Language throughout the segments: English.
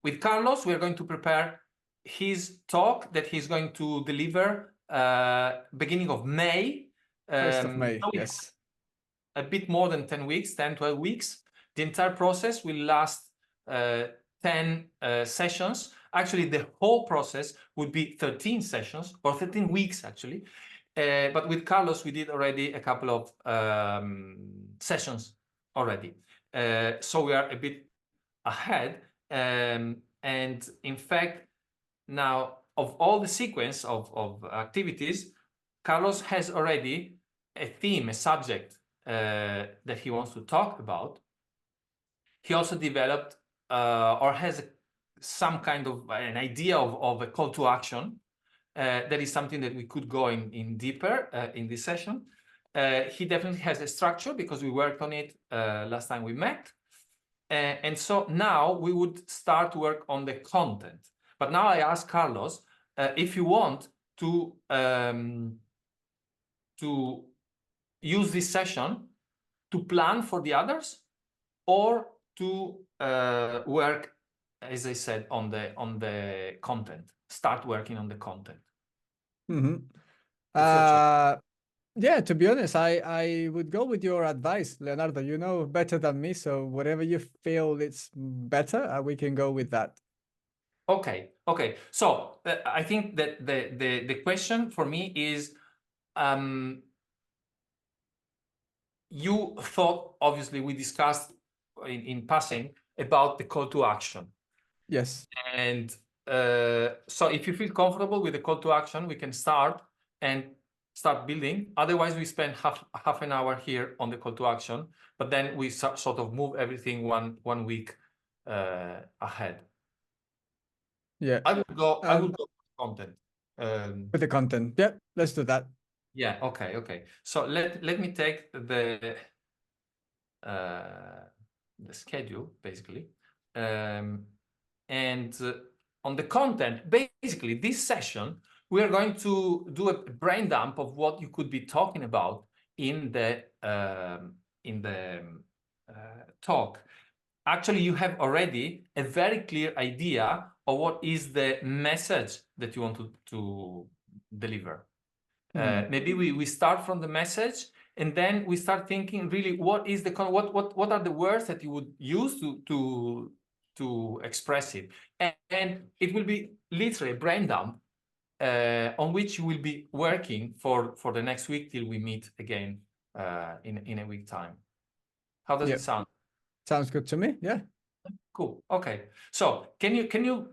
With Carlos, we are going to prepare his talk that he's going to deliver beginning of May. 1st of May, yes. A bit more than 10 weeks, 10, 12 weeks. The entire process will last 10 sessions. Actually, the whole process would be 13 sessions or 13 weeks, actually. But with Carlos, we did already a couple of sessions already. So we are a bit ahead. And in fact, now of all the sequence of activities, Carlos has already a theme, a subject that he wants to talk about. He also developed or has some kind of an idea of a call to action. That is something that we could go in deeper in this session. He definitely has a structure because we worked on it last time we met. And so now we would start to work on the content. But now I ask Carlos if you want to use this session to plan for the others or to work, as I said, on the content. Start working on the content. Yeah, to be honest, I would go with your advice, Leonardo. You know better than me, so whatever you feel it's better, we can go with that. Okay. So I think that the question for me is, you thought, obviously, we discussed in passing about the call to action. Yes. And so if you feel comfortable with the call to action, we can start building. Otherwise, we spend half an hour here on the call to action, but then we sort of move everything one week ahead. Yeah. I would go with content. With the content. Yeah, let's do that. Yeah, okay. So let me take the schedule, basically. And on the content, basically, this session, we are going to do a brain dump of what you could be talking about in the talk. Actually, you have already a very clear idea of what is the message that you want to deliver. Maybe we start from the message, and then we start thinking really what is the what are the words that you would use to express it, and it will be literally a brain dump on which you will be working for the next week till we meet again in a week time. How does it sound? Sounds good to me. Yeah. Cool. Okay. So can you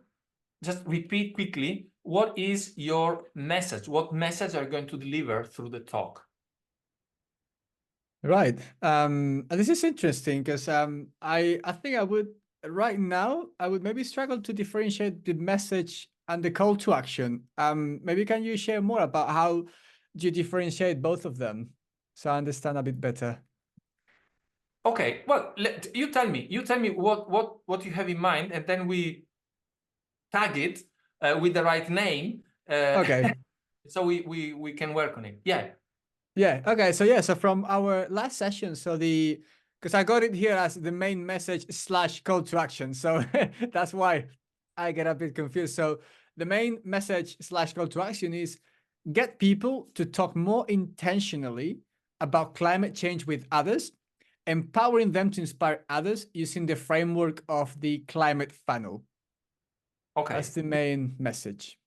just repeat quickly what is your message? What message are you going to deliver through the talk? Right. This is interesting because I think I would right now I would maybe struggle to differentiate the message and the call to action. Maybe can you share more about how you differentiate both of them so I understand a bit better? Okay. Well, you tell me what you have in mind, and then we tag it with the right name. Okay. So we can work on it. Yeah. Yeah. Okay. So from our last session, because I got it here as the main message / call to action. So that's why I get a bit confused. So the main message / call to action is get people to talk more intentionally about climate change with others, empowering them to inspire others using the framework of the climate funnel. Okay. That's the main message.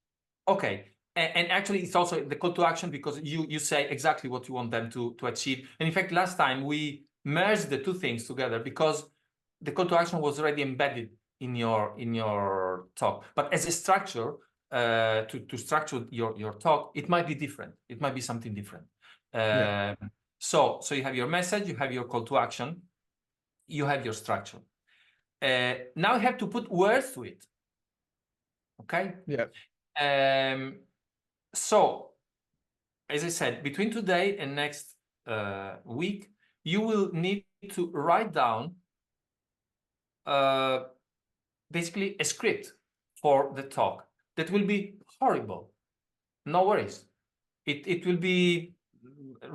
Okay. And actually, it's also the call to action because you say exactly what you want them to achieve. And in fact, last time we merged the two things together because the call to action was already embedded in your talk. But as a structure, to structure your talk, it might be different. It might be something different. So you have your message, you have your call to action, you have your structure. Now you have to put words to it. Okay? Yeah. So, as I said, between today and next week, you will need to write down basically a script for the talk that will be horrible. No worries. It will be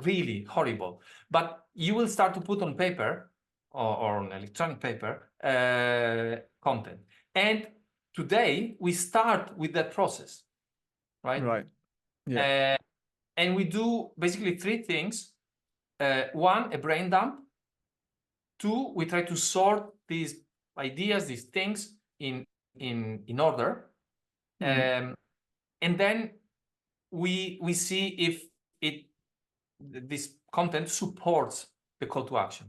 really horrible. But you will start to put on paper or on electronic paper content. And today we start with that process, right? Right. Yeah. And we do basically three things. One, a brain dump. Two, we try to sort these ideas, these things in order. And then we see if this content supports the call to action.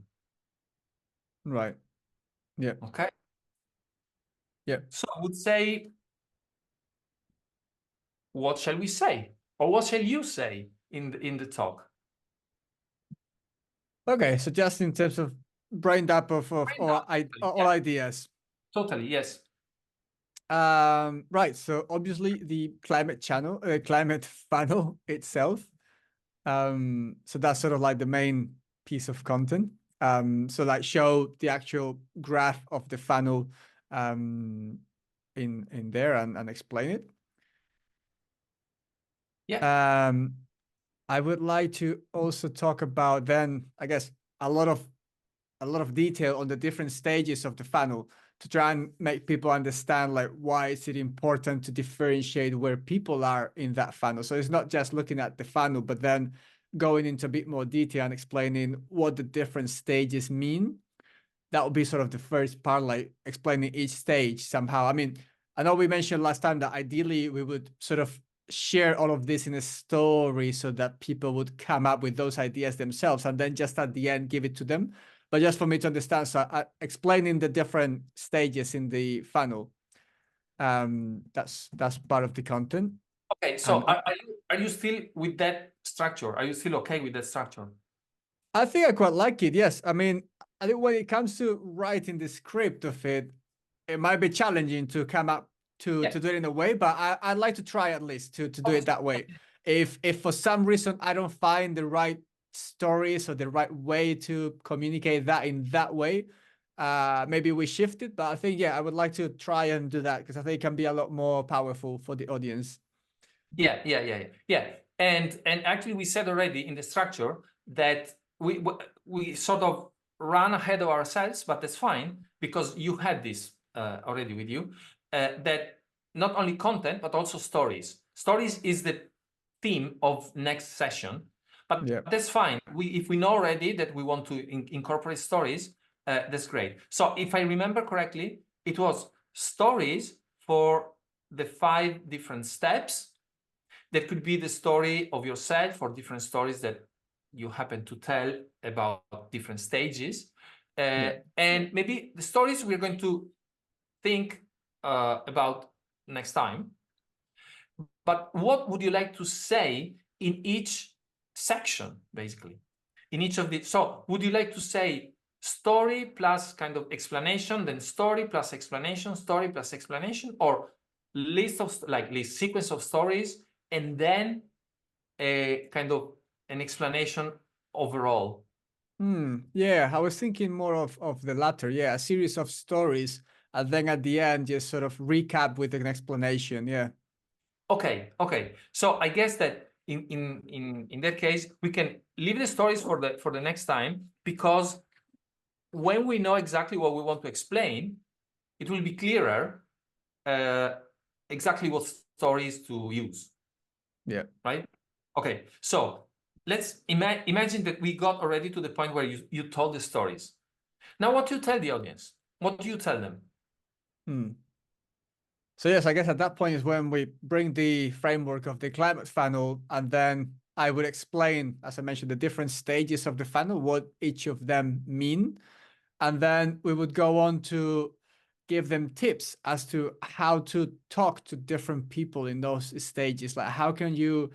Right. Yeah. Okay. Yeah. So I would say, what shall we say, or what shall you say in the talk? Okay. So just in terms of brain dump of Brain dump, all yeah. ideas. Totally, yes. Right. So obviously the climate funnel itself. So that's sort of like the main piece of content. So like show the actual graph of the funnel in there and explain it. Yeah. I would like to also talk about then, I guess, a lot of detail on the different stages of the funnel to try and make people understand like why is it important to differentiate where people are in that funnel. So it's not just looking at the funnel, but then going into a bit more detail and explaining what the different stages mean. That would be sort of the first part, like explaining each stage somehow. I mean, I know we mentioned last time that ideally we would sort of share all of this in a story so that people would come up with those ideas themselves and then just at the end give it to them. But just for me to understand, so explaining the different stages in the funnel, that's part of the content. Okay, so And are you still with that structure? Are you still okay with that structure? I think I quite like it. Yes, I mean, I think when it comes to writing the script of it, it might be challenging to come up to Yeah. do it in a way, but I'd like to try at least to do it Okay. that way. If for some reason I don't find the right stories or the right way to communicate that in that way, maybe we shift it. But I think yeah, I would like to try and do that because I think it can be a lot more powerful for the audience. Yeah. And actually, we said already in the structure that we sort of run ahead of ourselves, but that's fine because you had this already with you. That not only content but also stories. Stories is the theme of next session, but Yeah. that's fine. If we know already that we want to incorporate stories, that's great. So if I remember correctly, it was stories for the 5 different steps. That could be the story of yourself or different stories that you happen to tell about different stages. And maybe the stories we're going to think about next time. But what would you like to say in each section, basically? In each of the, so would you like to say story plus kind of explanation, then story plus explanation, or list of like list sequence of stories, and then a kind of an explanation overall? Yeah, I was thinking more of the latter. Yeah, a series of stories, and then at the end, just sort of recap with an explanation. Yeah. Okay. So I guess that in that case, we can leave the stories for the next time, because when we know exactly what we want to explain, it will be clearer exactly what stories to use. Yeah. Right? Okay. So let's imagine that we got already to the point where you told the stories. Now, what do you tell the audience? What do you tell them? So yes, I guess at that point is when we bring the framework of the climate funnel, and then I would explain, as I mentioned, the different stages of the funnel, what each of them mean. And then we would go on to give them tips as to how to talk to different people in those stages. Like how can you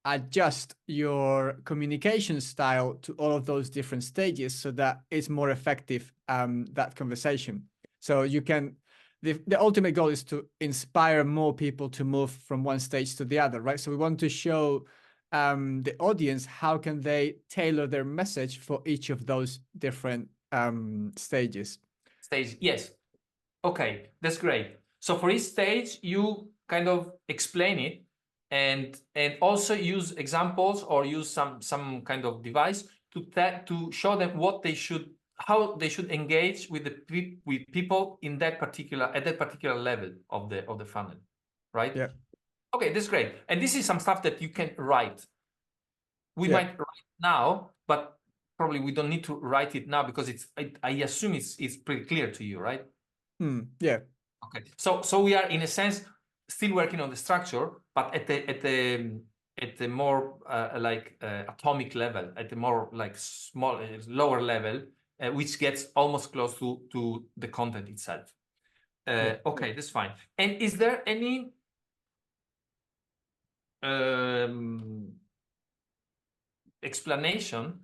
adjust your communication style to all of those different stages so that it's more effective, that conversation. So you can, the ultimate goal is to inspire more people to move from one stage to the other, right? So we want to show the audience how can they tailor their message for each of those different stages. Stage, yes. Okay, that's great. So for each stage, you kind of explain it and also use examples or use some kind of device to show them how they should engage with with people at that particular level of the funnel, right? Yeah. Okay, that's great. And this is some stuff that you can write. We Yeah. might write now, but probably we don't need to write it now because I assume it's pretty clear to you, right? Yeah. Okay. So we are in a sense still working on the structure, but at the more atomic level, at the more like small lower level, which gets almost close to the content itself. Yeah. Okay, that's fine. And is there any explanation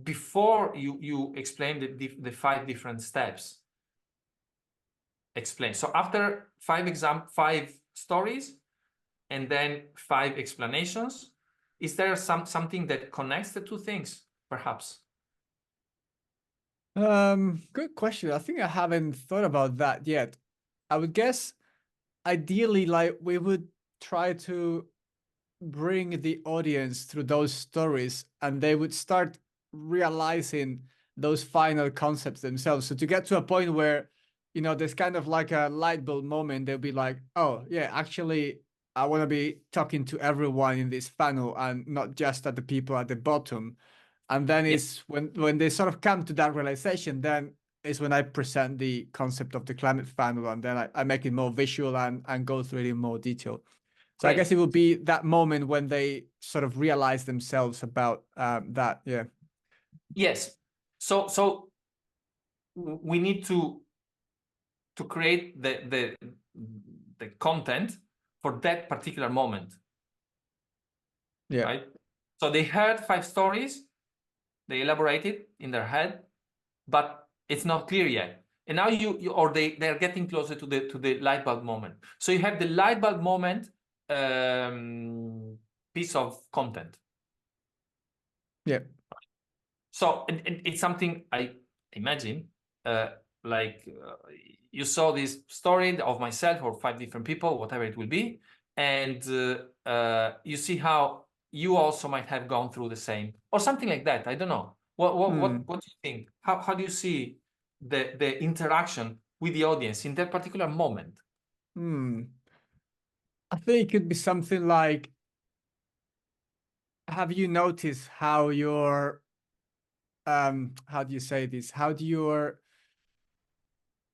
before you explain the 5 different steps? Explain. So after 5 stories and then 5 explanations, is there something that connects the 2 things, perhaps? Good question. I think I haven't thought about that yet. I would guess ideally, like we would try to bring the audience through those stories and they would start realizing those final concepts themselves. So to get to a point where, there's kind of like a light bulb moment, they'll be like, oh, yeah, actually, I want to be talking to everyone in this funnel and not just at the people at the bottom. And then Yeah. it's when they sort of come to that realization, then is when I present the concept of the climate funnel and then I make it more visual and go through it in more detail. So I Great. guess it will be that moment when they sort of realize themselves about that. Yeah. Yes. So we need to create the content for that particular moment, Yeah. right? So they heard 5 stories, they elaborated in their head, but it's not clear yet. And now they're getting closer to the light bulb moment. So you have the light bulb moment piece of content. Yeah. So and it's something I imagine, you saw this story of myself or 5 different people, whatever it will be, and you see how you also might have gone through the same or something like that. I don't know. What do you think? How do you see the interaction with the audience in that particular moment? I think it could be something like, have you noticed how your how do you say this? How do your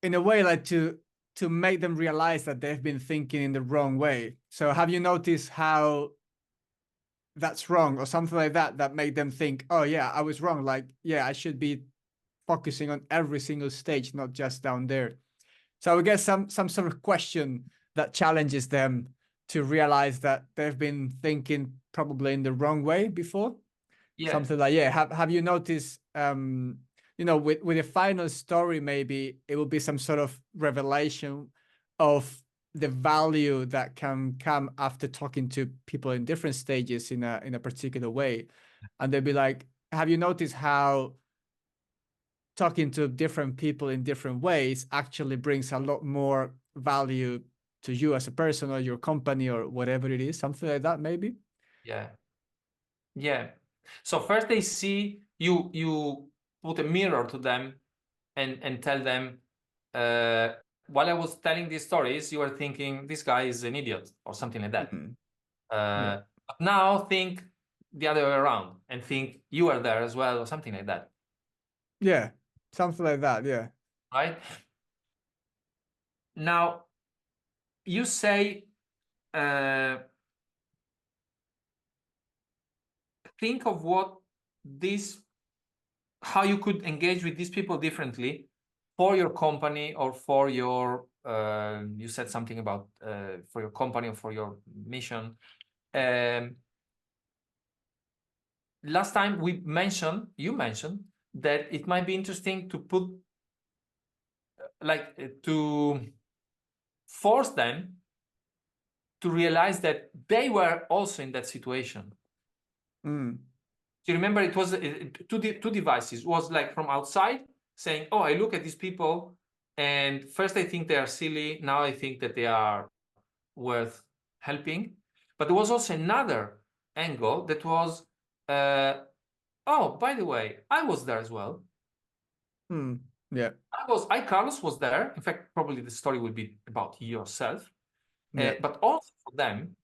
in a way like to make them realize that they've been thinking in the wrong way. So have you noticed how that's wrong or something like that made them think, oh yeah, I was wrong. Like, yeah, I should be focusing on every single stage, not just down there. So I guess some sort of question that challenges them to realize that they've been thinking probably in the wrong way before. Yeah. Something like, yeah, have you noticed with the final story, maybe it will be some sort of revelation of the value that can come after talking to people in different stages in a particular way. And they'll be like, have you noticed how talking to different people in different ways actually brings a lot more value to you as a person or your company or whatever it is, something like that, maybe? Yeah. Yeah. So first they see you put a mirror to them and tell them, while I was telling these stories, you were thinking this guy is an idiot or something like that. Yeah. But now think the other way around and think you are there as well or something like that. Yeah. Something like that. Yeah. Right? Now, you say, think of how you could engage with these people differently for your company or for your, you said something about for your company or for your mission. Last time you mentioned that it might be interesting to put, to force them to realize that they were also in that situation. Do you remember it was two devices? It was like from outside saying, oh, I look at these people and first I think they are silly. Now I think that they are worth helping. But there was also another angle that was, oh, by the way, I was there as well. Yeah. Carlos was there. In fact, probably the story will be about yourself. Yeah. But also for them,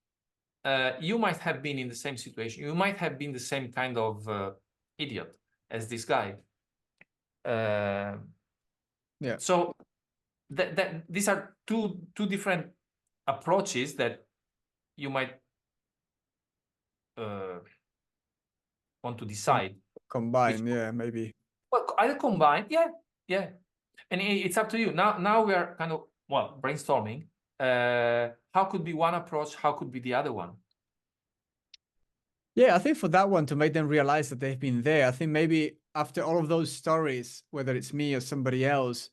you might have been in the same situation. You might have been the same kind of idiot as this guy. Yeah. So these are two different approaches that you might want to decide. Combine, yeah, maybe. Well, either combine, yeah, and it's up to you. Now we are kind of brainstorming. How could be one approach? How could be the other one? Yeah, I think for that one to make them realize that they've been there, I think maybe after all of those stories, whether it's me or somebody else,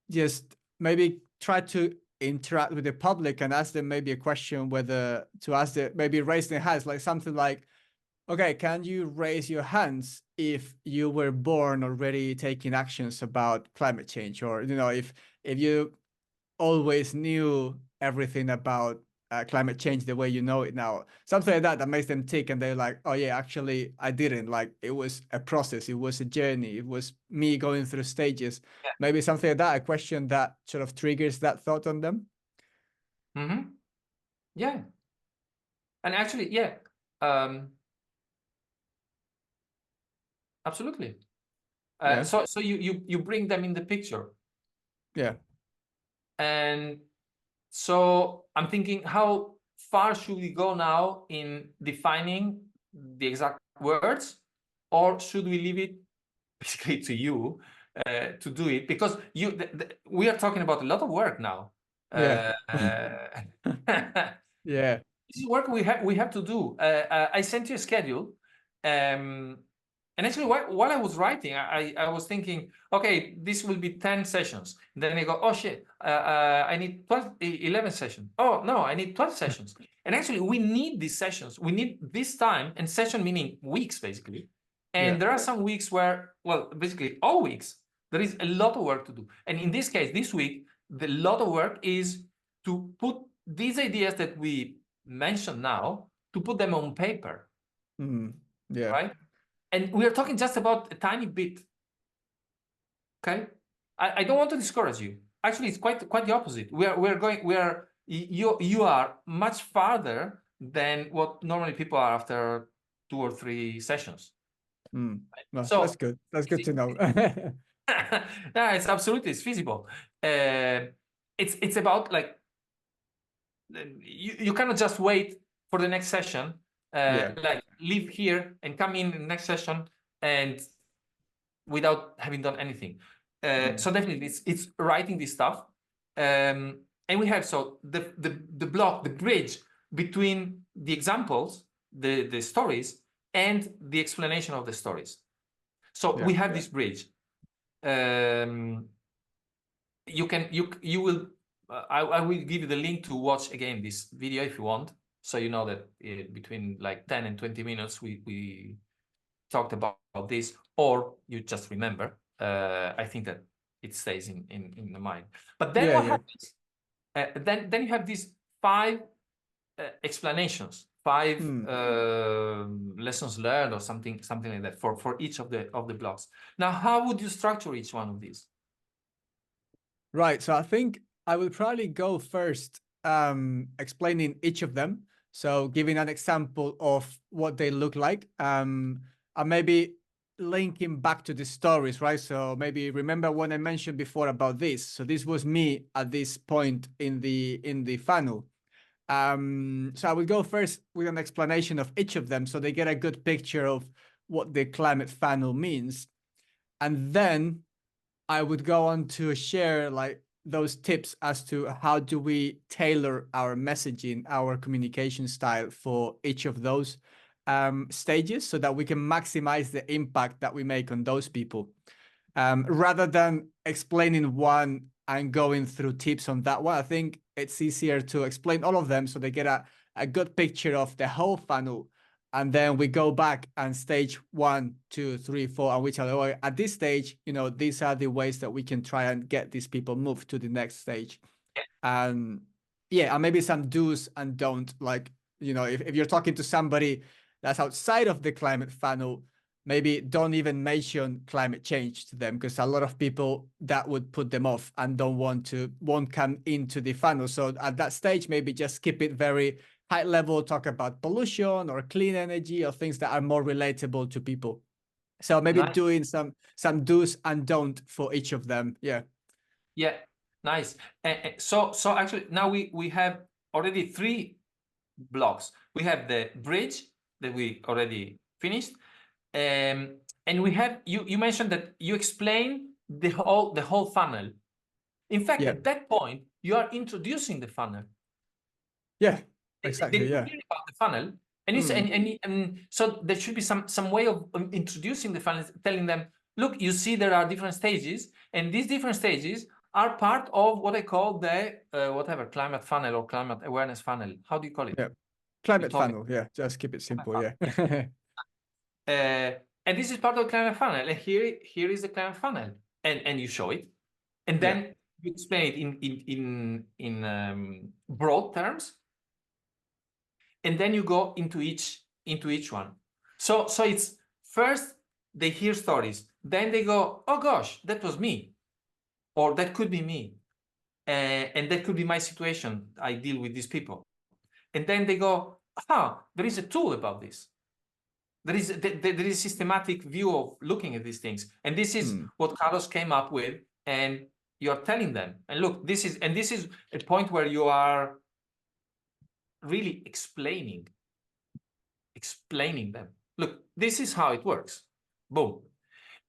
just maybe try to interact with the public and ask them maybe a question, whether to ask them, maybe raise their hands, like something like, okay, can you raise your hands if you were born already taking actions about climate change? Or, if you always knew everything about climate change the way you know it now, something like that makes them tick, and they're like, oh yeah, actually I didn't, like, it was a process, it was a journey, it was me going through stages. Yeah. Maybe something like that, a question that sort of triggers that thought on them. Yeah, and actually, yeah, absolutely. Yeah. So you bring them in the picture. Yeah. And so I'm thinking, how far should we go now in defining the exact words, or should we leave it basically to you to do it? Because we are talking about a lot of work now. Yeah. Yeah. This is work we have to do. I sent you a schedule, and actually, while I was writing, I was thinking, okay, this will be 10 sessions. Then I go, oh shit, I need 11 sessions. Oh no, I need 12 sessions. And actually, we need these sessions. We need this time, and session meaning weeks, basically. And Yeah. there are some weeks where, well, basically all weeks, there is a lot of work to do. And in this case, this week, the lot of work is to put these ideas that we mentioned now, to put them on paper. Yeah. Right? And we are talking just about a tiny bit. Okay, I don't want to discourage you. Actually, it's quite the opposite. You are much farther than what normally people are after 2 or 3 sessions. No, So that's good. That's good to know. yeah, it's feasible. It's about, like, you cannot just wait for the next session. Yeah. Like, leave here and come in the next session and without having done anything. So definitely it's writing this stuff. And we have the block, the bridge between the examples, the stories, and the explanation of the stories. So we have this bridge. You will I will give you the link to watch again this video if you want, so you know that between like 10 and 20 minutes we talked about this, or you just remember. I think that it stays in the mind. But then what happens? Then you have these 5 explanations, 5 lessons learned, or something like that for each of the blocks. Now, how would you structure each one of these? Right. So I think I will probably go first, explaining each of them. So giving an example of what they look like, and maybe linking back to the stories, right? So maybe remember what I mentioned before about this. So this was me at this point in the funnel. So I will go first with an explanation of each of them, so they get a good picture of what the climate funnel means, and then I would go on to share like those tips as to how do we tailor our messaging, our communication style for each of those stages, so that we can maximize the impact that we make on those people. Rather than explaining one and going through tips on that one, I think it's easier to explain all of them so they get a good picture of the whole funnel. And then we go back and stage 1, 2, 3, 4, and we tell them, oh, at this stage, these are the ways that we can try and get these people moved to the next stage. And yeah, and maybe some do's and don't, like you know, if you're talking to somebody that's outside of the climate funnel, maybe don't even mention climate change to them, because a lot of people that would put them off and won't come into the funnel. So at that stage, maybe just keep it very high level, talk about pollution or clean energy or things that are more relatable to people. So maybe Nice. doing some do's and don't for each of them. Yeah. Yeah, nice. So actually now we have already 3 blocks. We have the bridge that we already finished, and we have you mentioned that you explain the whole funnel. In fact, Yeah. at that point, you are introducing the funnel. Yeah. They Exactly. Yeah. hear about the funnel, and it's and so there should be some way of introducing the funnel, telling them, look, you see there are different stages, and these different stages are part of what I call the whatever climate funnel or climate awareness funnel. How do you call it? Yeah. Climate funnel. Yeah. Just keep it simple. Yeah. And this is part of the climate funnel. And here is the climate funnel, and you show it, and Yeah. then you explain it in broad terms, and then you go into each one. So it's first they hear stories, then they go, oh gosh, that was me, or that could be me, and that could be my situation. I deal with these people, and then they go, there is a tool about this. There is a systematic view of looking at these things, and this is what Carlos came up with, and you're telling them, and look, this is a point where you are really explaining them. Look, this is how it works. Boom.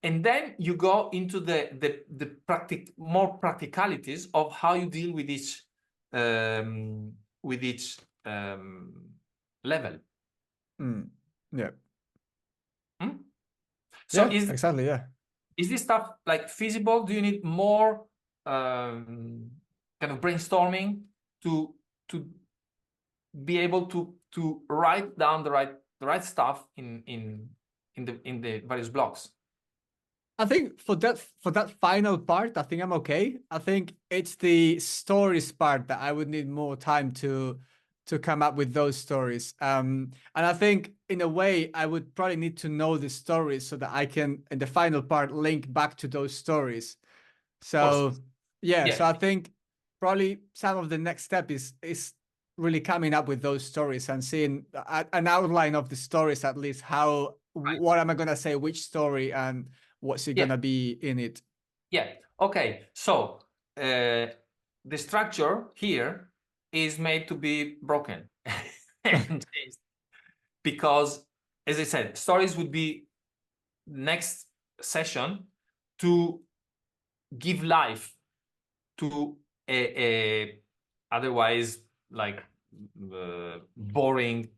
And then you go into the more practicalities of how you deal with each level. Yeah. So yeah, exactly. Yeah. Is this stuff like feasible? Do you need more kind of brainstorming to be able to write down the right stuff in the various blocks? I think for that final part, I think I'm okay. I think it's the stories part that I would need more time to come up with those stories. And I think in a way I would probably need to know the stories so that I can, in the final part, link back to those stories. So yeah, so I think probably some of the next step is really coming up with those stories and seeing an outline of the stories, at least how what am I gonna say, which story, and what's it gonna be in it. Yeah. Okay. So the structure here is made to be broken and changed, because, as I said, stories would be next session to give life to a otherwise like boring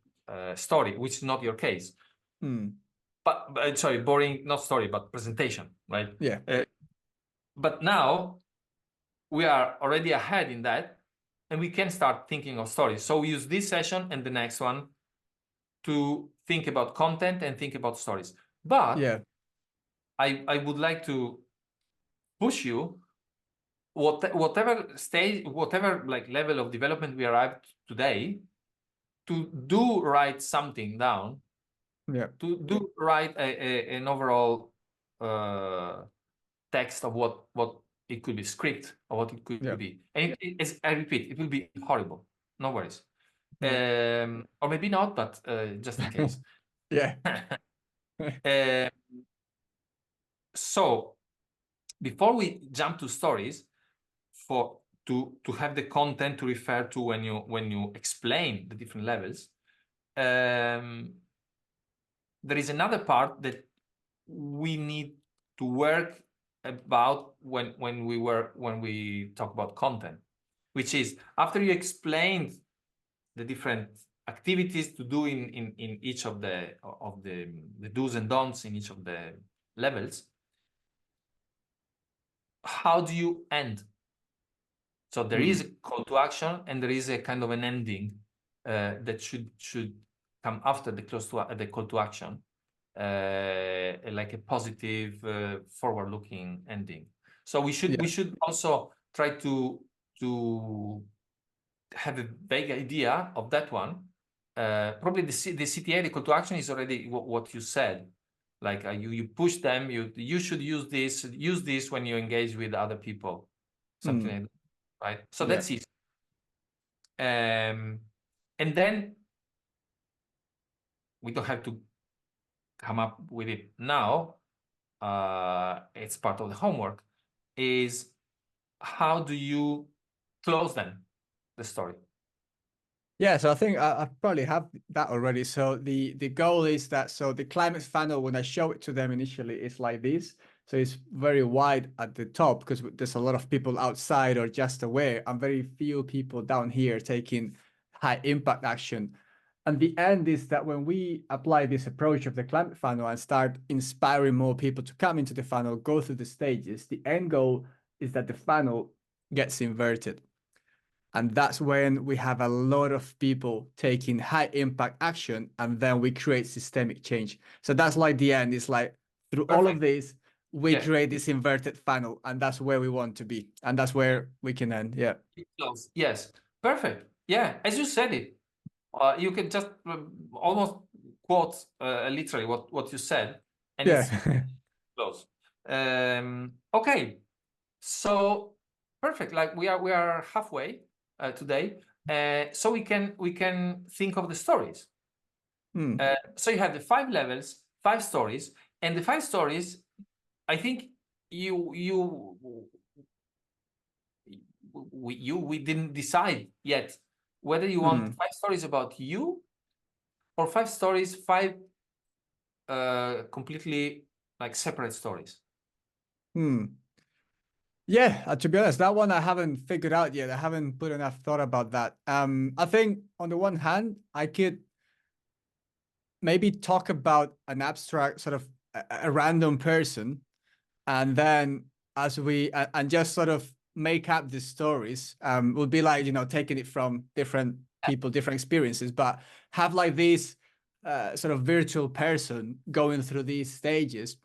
story, which is not your case. But sorry, boring, not story, but presentation, right? Yeah. But now we are already ahead in that, and we can start thinking of stories. So we use this session and the next one to think about content and think about stories. But yeah, I would like to push you, whatever stage, whatever like level of development we arrived today, to do write something down. Yeah. To do write an overall text of what it could be, script of what it could be. And I repeat, it will be horrible. No worries. Or maybe not, but just in case. Yeah. So before we jump to stories, to have the content to refer to when you explain the different levels, there is another part that we need to work about when we talk about content, which is, after you explained the different activities to do in each of the do's and don'ts in each of the levels, how do you end? So there is a call to action, and there is a kind of an ending that should come after the call to action, like a positive, forward-looking ending. So we should also try to have a vague idea of that one, probably the CTA, the call to action, is already what you said. Like you push them. You should use this when you engage with other people, something like that, right? So Yeah. that's easy. And then we don't have to come up with it now. It's part of the homework. Is how do you close them, the story? Yeah, so I think I probably have that already. So the goal is that, so the climate funnel, when I show it to them initially, it's like this. So it's very wide at the top because there's a lot of people outside or just aware, and very few people down here taking high impact action. And the end is that when we apply this approach of the climate funnel and start inspiring more people to come into the funnel, go through the stages, the end goal is that the funnel gets inverted. And that's when we have a lot of people taking high impact action, and then we create systemic change. So that's like the end. It's like through all of Perfect. this, we Yeah. create this inverted funnel, and that's where we want to be. And that's where we can end. Yeah. Close. Yes. Perfect. Yeah. As you said it, you can just almost quote literally what you said, and it's Yeah. close. Okay. So perfect. Like we are halfway today. So we can think of the stories. So you have the 5 levels, 5 stories, and the 5 stories. I think we didn't decide yet whether you want 5 stories about you or 5 stories, 5 completely like separate stories. Yeah, to be honest, that one I haven't figured out yet. I haven't put enough thought about that. I think on the one hand, I could maybe talk about an abstract sort of a random person, and then as we and just sort of make up the stories, would be like, taking it from different people, different experiences, but have like this sort of virtual person going through these stages,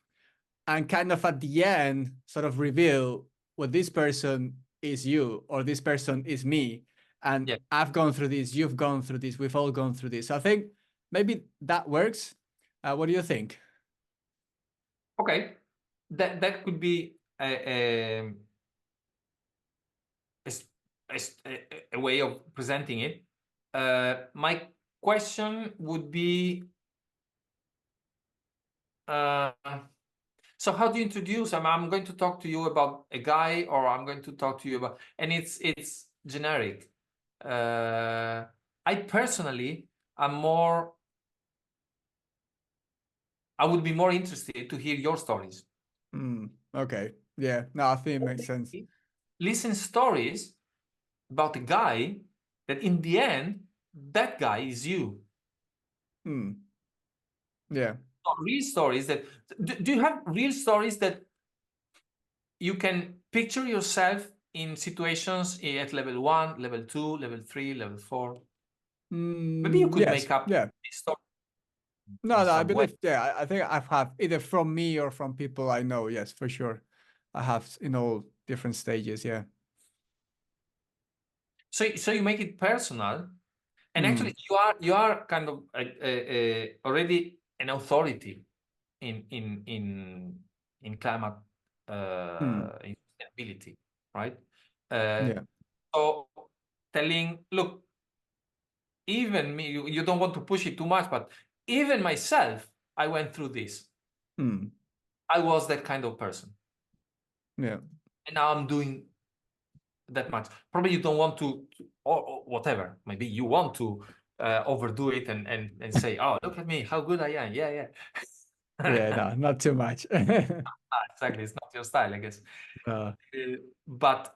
and kind of at the end sort of reveal, well, this person is you, or this person is me, and Yeah. I've gone through this, you've gone through this, we've all gone through this. So I think maybe that works. What do you think? Okay. That could be a way of presenting it. My question would be, so how do you introduce? I'm going to talk to you about a guy, or I'm going to talk to you about, and it's generic. I personally am more. I would be more interested to hear your stories. Okay. Yeah. No, I think it makes sense. Listen stories about a guy that in the end, that guy is you. Yeah. Real stories that do you have real stories that you can picture yourself in situations at level 1, level 2, level 3, level 4? Maybe you could Yes. make up Yeah. this story No, in no, I some way. believe, yeah, I think I've had either from me or from people I know. Yes, for sure. I have in all different stages. Yeah. So you make it personal, and actually you are kind of already an authority in climate in sustainability, right? Yeah. So telling, look, even me, you don't want to push it too much, but even myself, I went through this. I was that kind of person, Yeah. and now I'm doing that much. Probably you don't want to or whatever. Maybe you want to overdo it and say, "Oh, look at me, how good I am." Yeah, yeah. Yeah. No, not too much. Exactly, it's not your style, I guess. Uh, But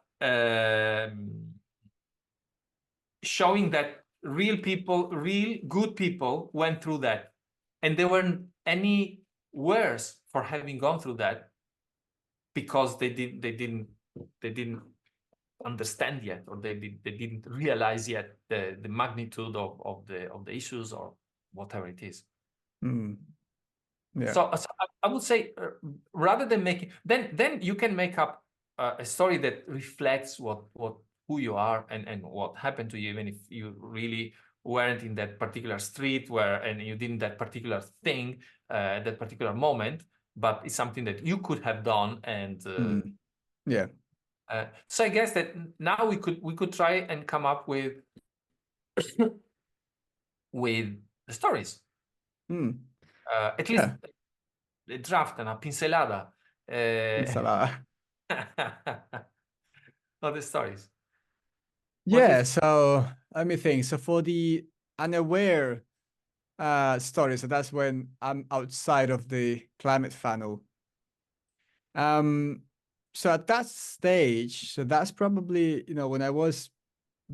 showing that real people, real good people went through that, and they weren't any worse for having gone through that because they didn't understand yet, or they didn't realize yet the magnitude of the issues or whatever it is. yeah. So I would say rather than making, then you can make up a story that reflects what who you are and what happened to you, even if you really weren't in that particular street and you didn't that particular thing at that particular moment, but it's something that you could have done. And Yeah. so I guess that now we could try and come up with with the stories. At least Yeah. a draft, una pincelada. Ensalada. Of the stories. What Yeah, is so let me think. So for the unaware story, so that's when I'm outside of the climate funnel. So at that stage, so that's probably, when I was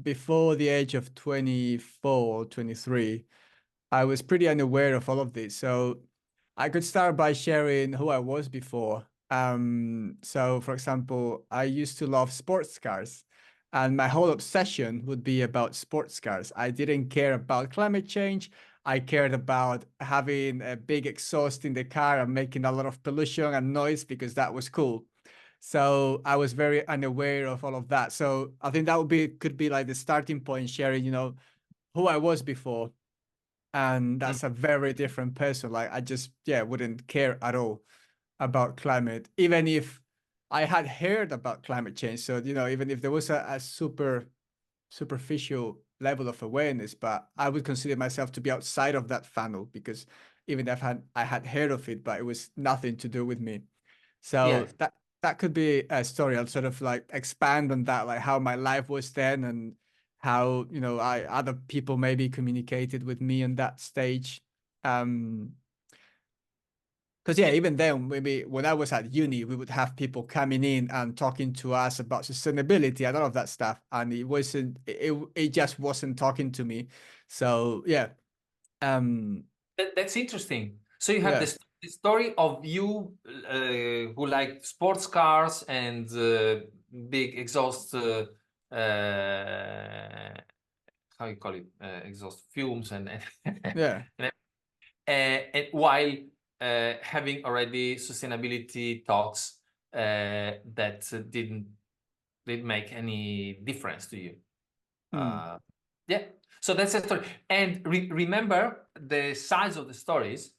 before the age of 24, 23, I was pretty unaware of all of this. So I could start by sharing who I was before. So for example, I used to love sports cars, and my whole obsession would be about sports cars. I didn't care about climate change. I cared about having a big exhaust in the car and making a lot of pollution and noise because that was cool. So I was very unaware of all of that. So I think that could be like the starting point, sharing, who I was before. And that's a very different person. Like I just, wouldn't care at all about climate, even if I had heard about climate change. So, even if there was a superficial level of awareness, but I would consider myself to be outside of that funnel because even if I had heard of it, but it was nothing to do with me. So yes? that could be a story. I'll sort of like expand on that, like how my life was then and how, I other people maybe communicated with me on that stage. Because even then, maybe when I was at uni, we would have people coming in and talking to us about sustainability and all of that stuff, and it just wasn't talking to me. So yeah, That's interesting. So you have yeah, the story of you who like sports cars and big exhaust, how you call it, exhaust fumes yeah, and while having already sustainability talks that didn't make any difference to you. mm, Yeah, so that's a story. And remember the size of the stories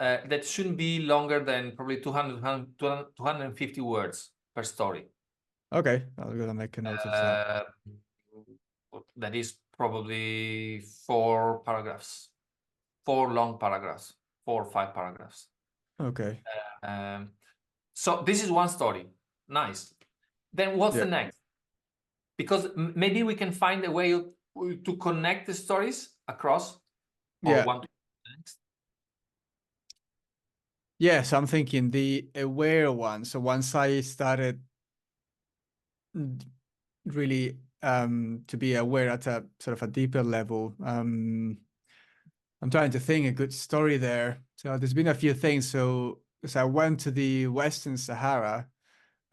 that shouldn't be longer than probably 250 words per story. okay. I'm gonna make a note of that. Uh, that is probably 4 paragraphs, 4 long paragraphs, 4 or 5 paragraphs. Okay, Um, so this is one story. Nice. Then what's yeah, the next? Because maybe we can find a way to connect the stories across or yeah, one to the next. yeah. So I'm thinking the aware one. So once I started really to be aware at a sort of a deeper level, I'm trying to think a good story there. So there's been a few things. So I went to the Western Sahara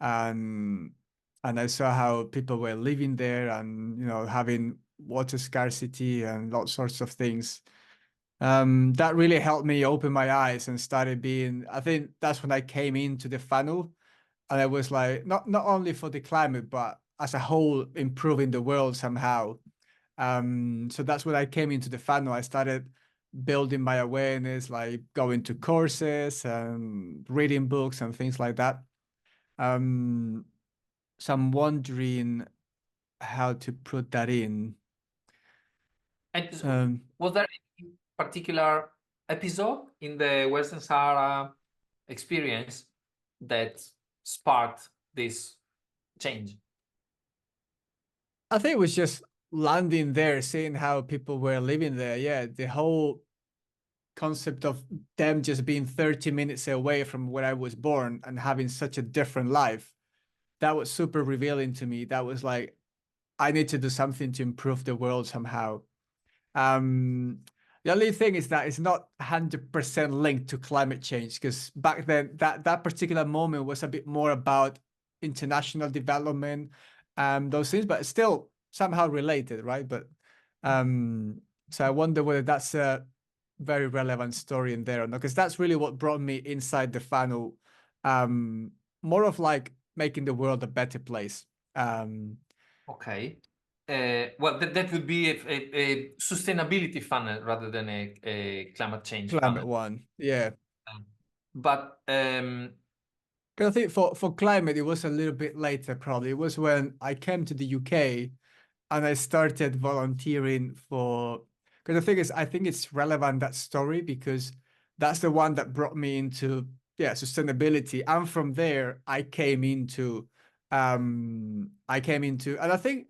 and I saw how people were living there and having water scarcity and all sorts of things. That really helped me open my eyes and started being. I think that's when I came into the funnel, and I was like, not only for the climate, but as a whole, improving the world somehow. So that's when I came into the funnel. I started building my awareness, like going to courses and reading books and things like that. Um, so I'm wondering how to put that in. And Um, was there any particular episode in the Western Sahara experience that sparked this change? I think it was just landing there, seeing how people were living there. Yeah, the whole concept of them just being 30 minutes away from where I was born and having such a different life. That was super revealing to me. That was like, I need to do something to improve the world somehow. Um, the only thing is that it's not 100% linked to climate change because back then that particular moment was a bit more about international development, those things, but still somehow related, right? But so I wonder whether that's a very relevant story in there or not, because that's really what brought me inside the funnel. More of like making the world a better place. Okay. well, that would be a sustainability funnel rather than a climate change Climate funnel. one, yeah. But 'Cause I think for climate, it was a little bit later, probably. It was when I came to the UK and I started volunteering for, because the thing is, I think it's relevant, that story, because that's the one that brought me into, yeah, sustainability. And from there, and I think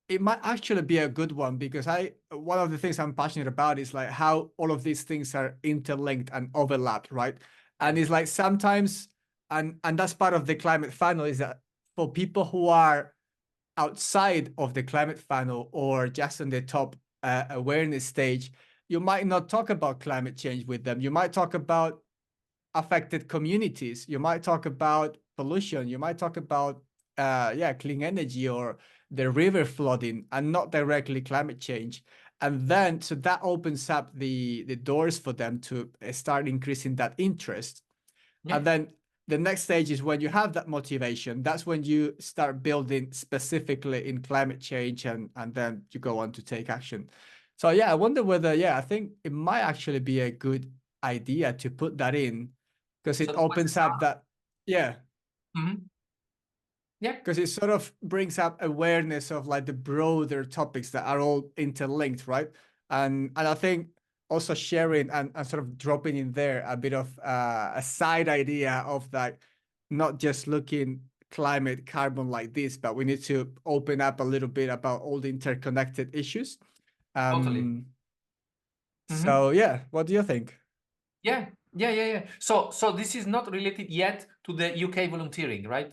it might actually be a good one, because one of the things I'm passionate about is like how all of these things are interlinked and overlapped, right? And it's like sometimes, and that's part of the climate funnel, is that for people who are outside of the climate funnel or just on the top awareness stage, you might not talk about climate change with them. You might talk about affected communities. You might talk about pollution. You might talk about clean energy or the river flooding, and not directly climate change. And then so that opens up the doors for them to start increasing that interest. yeah, And then the next stage is when you have that motivation. That's when you start building specifically in climate change, and then you go on to take action. So yeah, I wonder whether, yeah, I think it might actually be a good idea to put that in, because it so opens up that, yeah, yeah, because it sort of brings up awareness of like the broader topics that are all interlinked, right? And I think also sharing and sort of dropping in there a bit of a side idea of like not just looking climate carbon like this, but we need to open up a little bit about all the interconnected issues. totally. So yeah, what do you think? Yeah. So this is not related yet to the UK volunteering, right?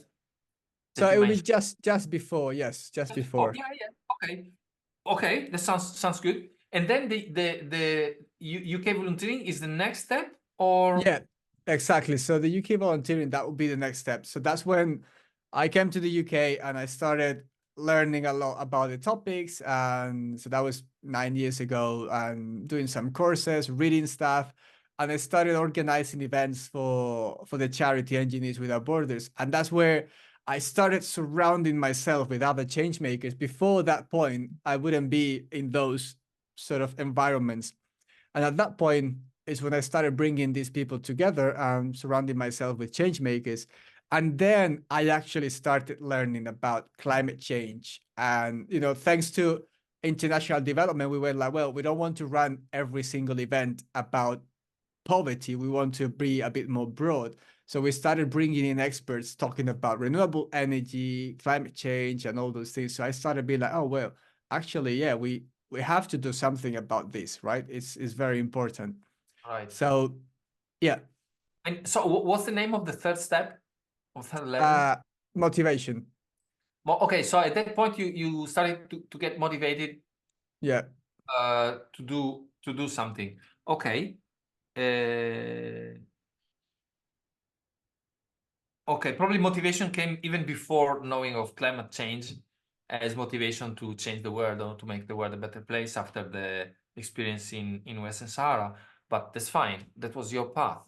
So That it you will be mentioned. just before, yes, just Oh, before. yeah. Okay. Okay, that sounds good. And then the UK volunteering is the next step, or Yeah, exactly. So the UK volunteering, that would be the next step. So that's when I came to the UK and I started learning a lot about the topics. And so that was 9 years ago, and doing some courses, reading stuff. And I started organizing events for the charity Engineers Without Borders. And that's where I started surrounding myself with other change makers. Before that point, I wouldn't be in those sort of environments. And at that point is when I started bringing these people together, surrounding myself with change makers. And then I actually started learning about climate change. And, thanks to international development, we were like, well, we don't want to run every single event about poverty. We want to be a bit more broad. So we started bringing in experts talking about renewable energy, climate change, and all those things. So I started being like, oh, well, actually, yeah, we have to do something about this, right? It's very important. right? So yeah, And so, what's the name of the third step of third level? uh, motivation. Well, okay, so at that point, you started to get motivated Yeah. to do something. Okay. Okay, probably motivation came even before knowing of climate change as motivation to change the world or to make the world a better place after the experience in Western Sahara. But that's fine. That was your path.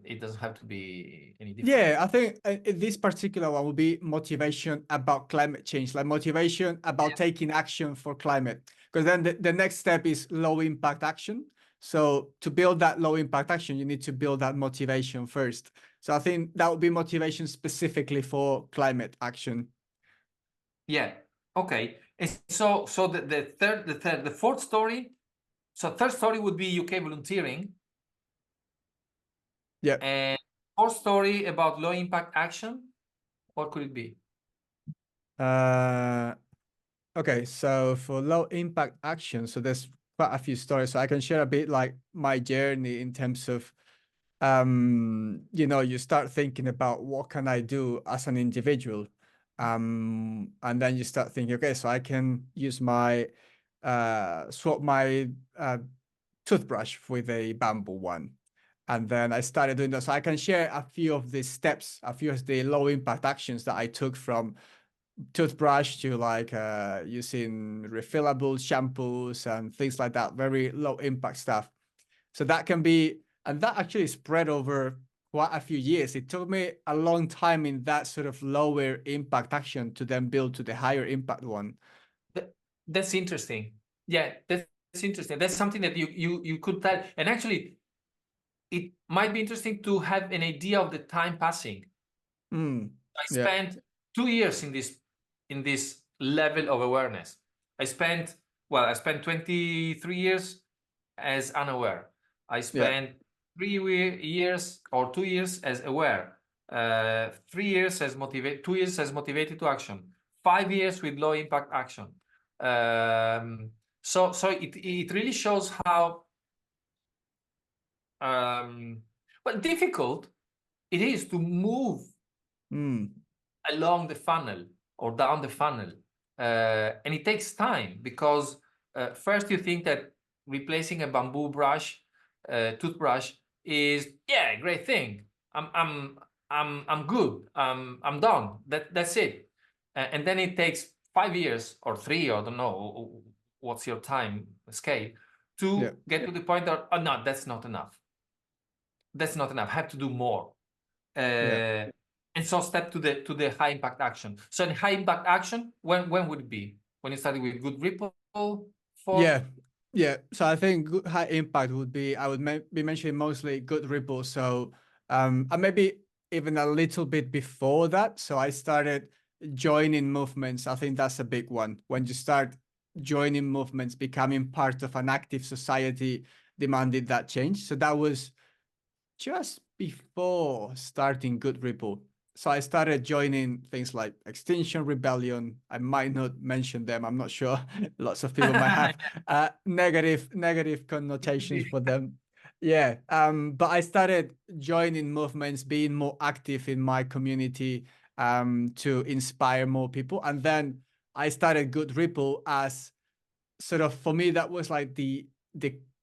It doesn't have to be any different. Yeah, I think this particular one would be motivation about climate change, like motivation about taking action for climate. Because then the next step is low impact action. So to build that low impact action, you need to build that motivation first. So I think that would be motivation specifically for climate action. Yeah. Okay. And so the fourth story. So third story would be UK volunteering, Yeah. and fourth story about low impact action. What could it be? Okay, so for low impact action, so there's quite a few stories. So I can share a bit like my journey in terms of you start thinking about what can I do as an individual. And then you start thinking, okay, so I can use my swap my toothbrush with a bamboo one. And then I started doing that. So I can share a few of the steps, a few of the low impact actions that I took from toothbrush to like using refillable shampoos and things like that, very low impact stuff. So that can be, and that actually spread over quite a few years. It took me a long time in that sort of lower impact action to then build to the higher impact one. That's interesting. Yeah, that's interesting. That's something that you could tell. And actually, it might be interesting to have an idea of the time passing. Mm. I Yeah. spent 2 years in this level of awareness. I spent 23 years as unaware. I Yeah. spent 3 years or 2 years as aware. 3 years as motivate. 2 years as motivated to action. 5 years with low impact action. So it really shows how difficult it is to move Mm. along the funnel or down the funnel. And it takes time because first you think that replacing a bamboo brush, toothbrush is a great thing. I'm good. I'm done. That's it. And then it takes 5 years or 3, or I don't know what's your time scale, Yeah. to get to the point that, oh no, that's not enough. That's not enough. I have to do more. Yeah. And so step to the high impact action. So in high impact action, when would it be? When you started with good ripple for Yeah. Yeah. So I think high impact would be, I would be mentioning mostly good ripple. So and maybe even a little bit before that. So I started joining movements. I think that's a big one. When you start joining movements, becoming part of an active society demanded that change. So that was just before starting Good Ripple. So I started joining things like Extinction Rebellion. I might not mention them. I'm not sure. Lots of people might have negative connotations for them. Yeah. But I started joining movements, being more active in my community, to inspire more people. And then I started Good Ripple as sort of, for me, that was like the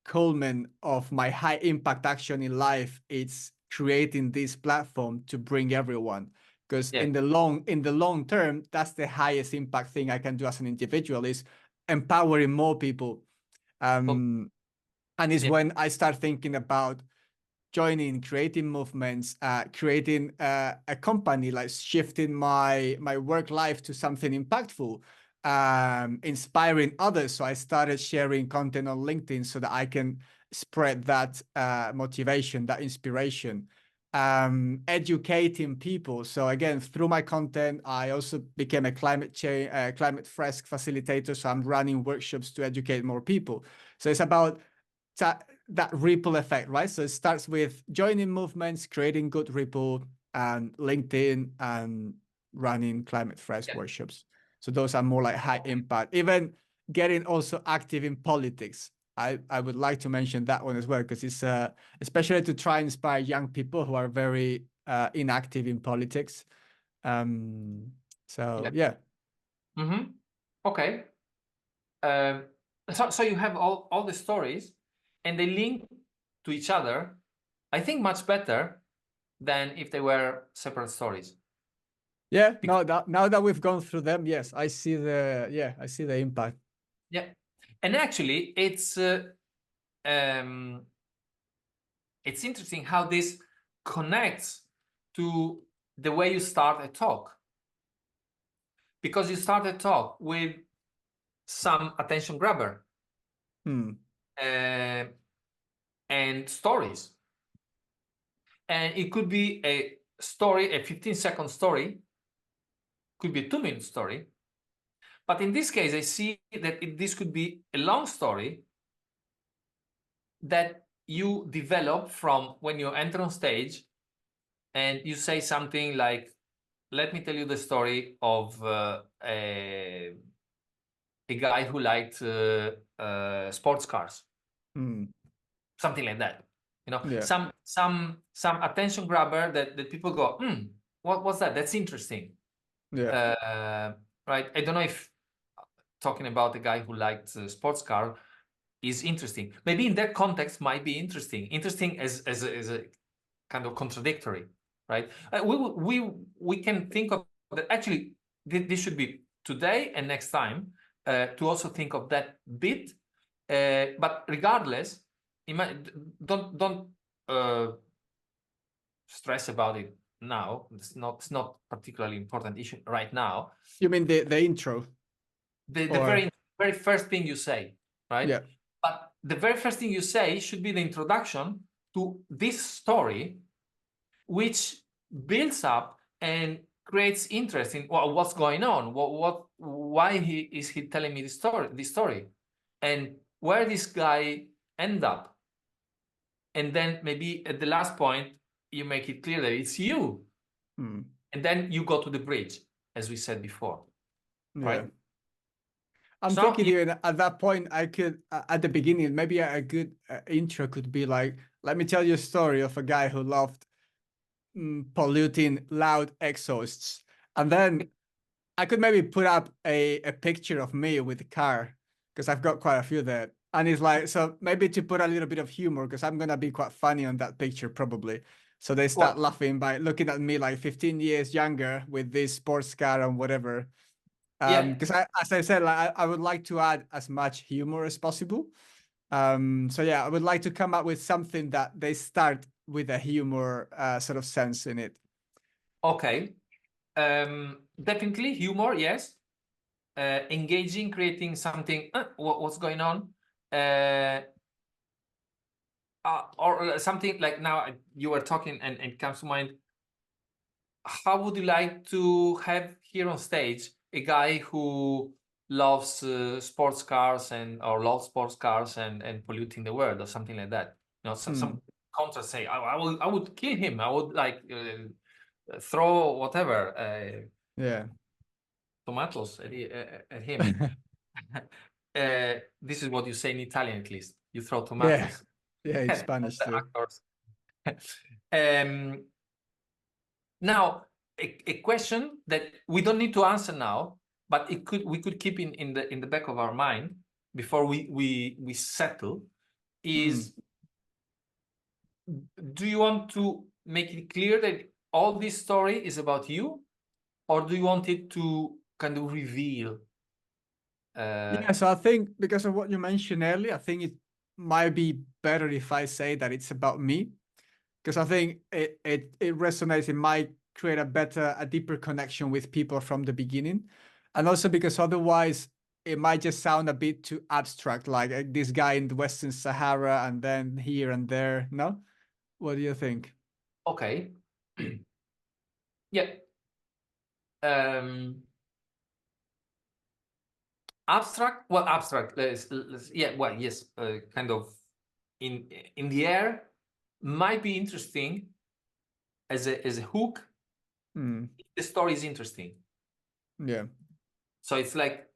culminant of my high impact action in life. It's creating this platform to bring everyone, because yeah. in the long term, that's the highest impact thing I can do as an individual, is empowering more people. Well, And it's yeah. when I start thinking about joining, creating movements, creating a company, like shifting my work life to something impactful, inspiring others. So I started sharing content on LinkedIn so that I can spread that motivation, that inspiration, educating people. So again, through my content, I also became a climate fresk facilitator. So I'm running workshops to educate more people. So it's about that ripple effect, right? So it starts with joining movements, creating good ripple, and LinkedIn, and running climate fresh Yeah. workshops. So those are more like high impact. Even getting also active in politics. I would like to mention that one as well, because it's especially to try and inspire young people who are very inactive in politics. So yeah. Mm-hmm. Okay. Um, so you have all the stories, and they link to each other. I think much better than if they were separate stories. Yeah, Because, now that we've gone through them, yes, I see the impact. yeah, and actually, um, it's interesting how this connects to the way you start a talk, because you start a talk with some attention grabber Hmm. uh, and stories, and it could be a story, a 15-second story, could be a 2-minute story, but in this case I see that this could be a long story that you develop from when you enter on stage and you say something like, let me tell you the story of a guy who liked sports cars, Hmm. something like that. Yeah. Some attention grabber that people go, what's that? That's interesting. Yeah. Right? I don't know if talking about a guy who liked sports car is interesting. Maybe in that context might be interesting. Interesting as a kind of contradictory, right? We can think of that. Actually, this should be today and next time, to also think of that bit. But regardless, don't stress about it now. It's not particularly important issue right now. You mean the intro, The very or very first thing you say, right? Yeah. But the very first thing you say should be the introduction to this story, which builds up and creates interest in what's going on, why is he telling me this story, and where this guy end up. And then maybe at the last point, you make it clear that it's you. Mm. And then you go to the bridge, as we said before, Yeah. right? I'm So thinking even at that point, I could, at the beginning, maybe a good intro could be like, let me tell you a story of a guy who loved polluting loud exhausts. And then I could maybe put up a picture of me with the car, because I've got quite a few there. And it's like, so maybe to put a little bit of humor, because I'm going to be quite funny on that picture probably. So they start well, laughing by looking at me like 15 years younger with this sports car and whatever. yeah, Because as I said, like, I would like to add as much humor as possible. So yeah, I would like to come up with something that they start with a humor sort of sense in it. okay. Definitely humor, yes. Engaging, creating something, what's going on? Or something like now you were talking and it comes to mind. How would you like to have here on stage a guy who loves sports cars or loves sports cars and polluting the world or something like that? You know, some contrast say, I would kill him. I would like throw whatever Yeah. tomatoes at him. This is what you say in Italian, at least. You throw Yeah. tomatoes Yeah, in at Spanish the too. actors. Now, a question that we don't need to answer now, but we could keep in the back of our mind before we settle is, do you want to make it clear that all this story is about you, or do you want it to kind of reveal? Yeah, so I think because of what you mentioned earlier, I think it might be better if I say that it's about me, because I think it resonates. It might create a deeper connection with people from the beginning, and also because otherwise it might just sound a bit too abstract, like this guy in the Western Sahara and then here and there. No, what do you think? Okay. Yeah. Um, abstract. Well, abstract. Yeah. Well, yes. Kind of in the air might be interesting as a hook. Mm, The story is interesting. yeah. So it's like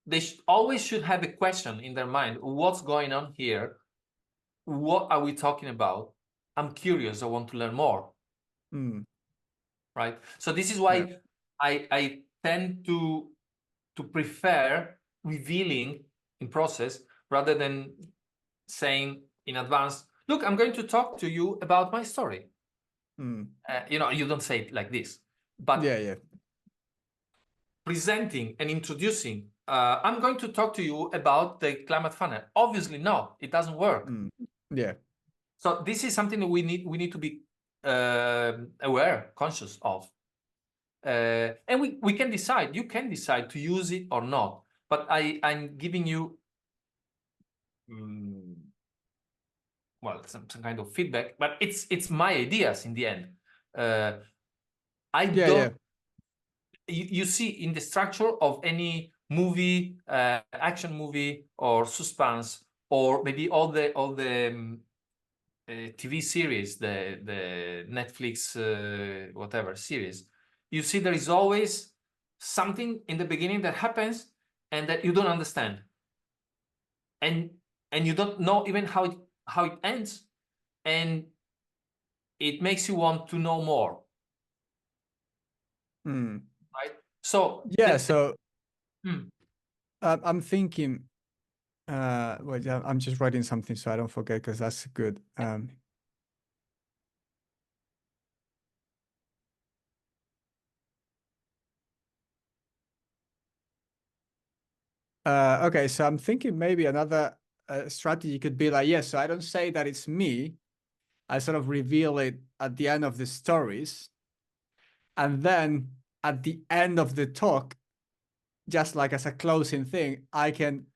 they always should have a question in their mind. What's going on here? What are we talking about? I'm curious. I want to learn more. Mm, Right. So this is yeah. why I tend to prefer revealing in process rather than saying in advance, look, I'm going to talk to you about my story. Mm, You know, you don't say it like this, but yeah. Yeah. presenting and introducing, I'm going to talk to you about the climate funnel. Obviously, no, it doesn't work. Mm, yeah. So this is something that we need to be aware, conscious of. And we can decide, you can decide to use it or not. But I'm giving you, well, some kind of feedback, but it's my ideas in the end. I Yeah. don't, Yeah. you see in the structure of any movie, action movie or suspense, or maybe all the TV series, the Netflix whatever series, you see there is always something in the beginning that happens and that you don't understand, and you don't know even how it ends, and it makes you want to know more, Mm. right? So Yeah. So hmm, I'm thinking. Wait, I'm just writing something so I don't forget because that's good. Okay, so I'm thinking maybe another strategy could be like, yes, so I don't say that it's me. I sort of reveal it at the end of the stories. And then at the end of the talk, just like as a closing thing, I can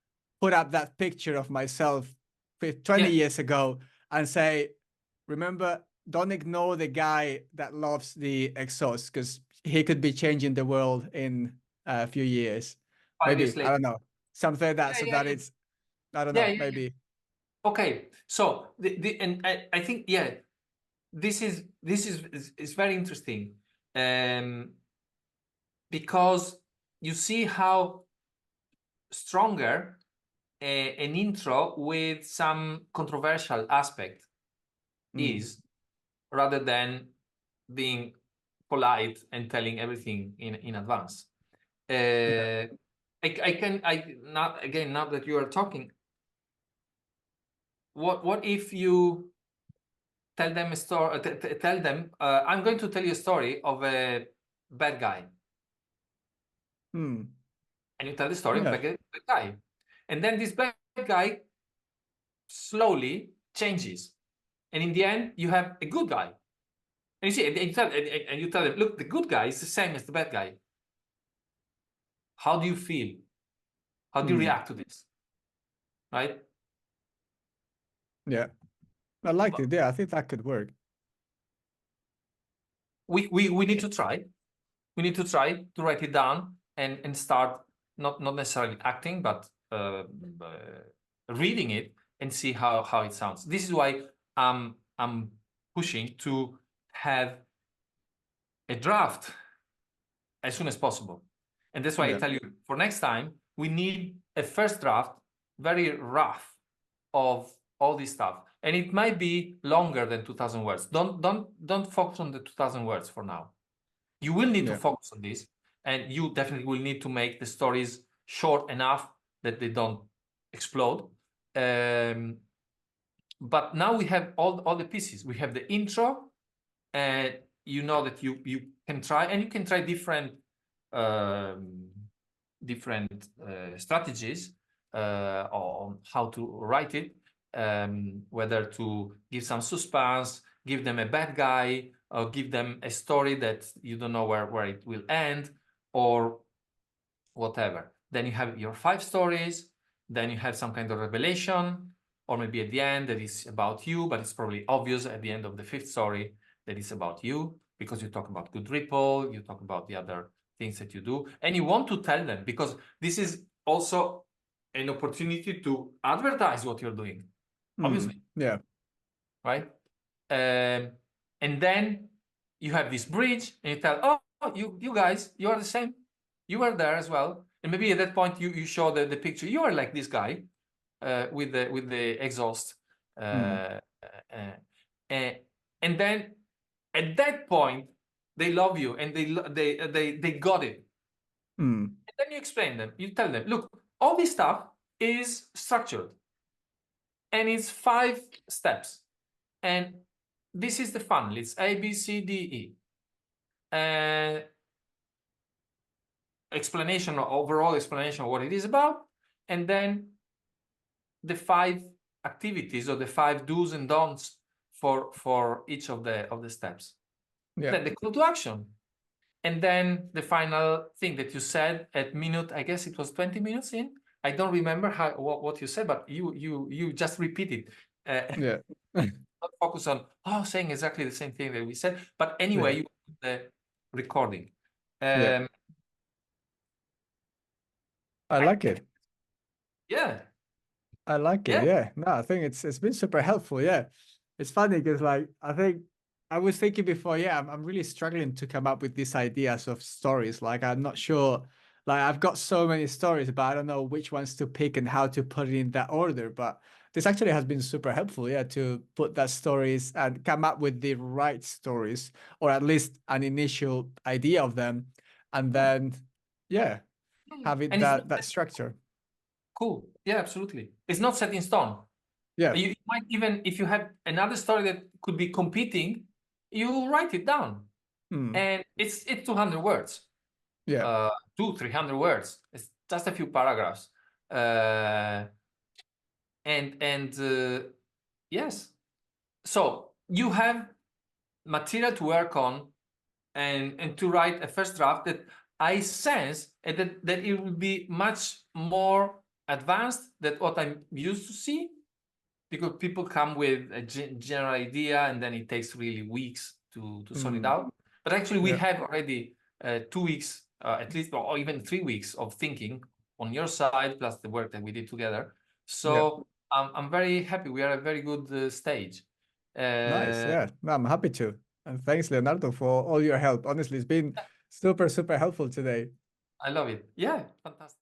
put up that picture of myself 20 years ago and say, remember, don't ignore the guy that loves the exhaust, because he could be changing the world in a few years. 5 years Maybe, I later. don't know, something like that. Yeah, So yeah, that yeah. it's, I don't Yeah, know, yeah, yeah. maybe. Okay, so and I think, yeah, this is very interesting, because you see how stronger an intro with some controversial aspect is, rather than being polite and telling everything in advance. Now that you are talking, what if you tell them a story? Tell them, I'm going to tell you a story of a bad guy, Hmm. and you tell the story of a Yeah. bad guy, and then this bad guy slowly changes, and in the end, you have a good guy. And you see, and you tell them, look, the good guy is the same as the bad guy. How do you feel? How do you react to this? Right? Yeah. I liked it. Yeah, I think that could work. We need to try. We need to try to write it down and start not necessarily acting, but reading it and see how it sounds. This is why I'm pushing to have a draft as soon as possible. And that's why I Yeah. tell you, for next time, we need a first draft, very rough, of all this stuff. And it might be longer than 2,000 words. Don't focus on the 2,000 words for now. You will need to Yeah. focus on this, and you definitely will need to make the stories short enough that they don't explode. But now we have all the pieces. We have the intro, and you know that you can try, and you can try different strategies on how to write it, whether to give some suspense, give them a bad guy, or give them a story that you don't know where it will end, or whatever. Then you have your 5 stories, then you have some kind of revelation, or maybe at the end that is about you, but it's probably obvious at the end of the 5th story that it's about you, because you talk about good ripple, you talk about the other things that you do, and you want to tell them, because this is also an opportunity to advertise what you're doing, obviously. Yeah. Right? And then you have this bridge, and you tell, oh, you guys, you are the same. You are there as well. And maybe at that point you show the picture. You are like this guy with the exhaust. And then at that point they love you, and they got it. And then you explain them. You tell them, look, all this stuff is structured, and it's 5 steps. And this is the funnel. It's A, B, C, D, E. Explanation, overall explanation of what it is about, and then the 5 activities, or the 5 do's and don'ts for each of the steps. Yeah. Then the call to action, and then the final thing that you said at minute, I guess it was 20 minutes in. I don't remember what you said, but you just repeated. Yeah. Not focus on saying exactly the same thing that we said, but anyway, Yeah. you put the recording. Yeah. I like it. Yeah, I like it. yeah. Yeah. No, I think it's been super helpful. Yeah. It's funny because like I think I was thinking before, yeah, I'm really struggling to come up with these ideas of stories. Like I'm not sure, like I've got so many stories, but I don't know which ones to pick and how to put it in that order. But this actually has been super helpful, yeah, to put that stories and come up with the right stories, or at least an initial idea of them, and then yeah, have it And it's that structure. cool. Yeah, absolutely. It's not set in stone. Yeah. You might even, if you have another story that could be competing, you write it down. And it's 200 words, Yeah. 300 words. It's just a few paragraphs. And yes. So you have material to work on, and to write a first draft that I sense that it will be much more advanced than what I'm used to see, because people come with a general idea and then it takes really weeks to sort it out. But actually, we Yeah. have already 2 weeks, at least, or even 3 weeks of thinking on your side, plus the work that we did together. So I'm very happy. We are at a very good stage. Nice. Yeah. No, I'm happy to. And thanks, Leonardo, for all your help. Honestly, it's been super, super helpful today. I love it. Yeah, fantastic.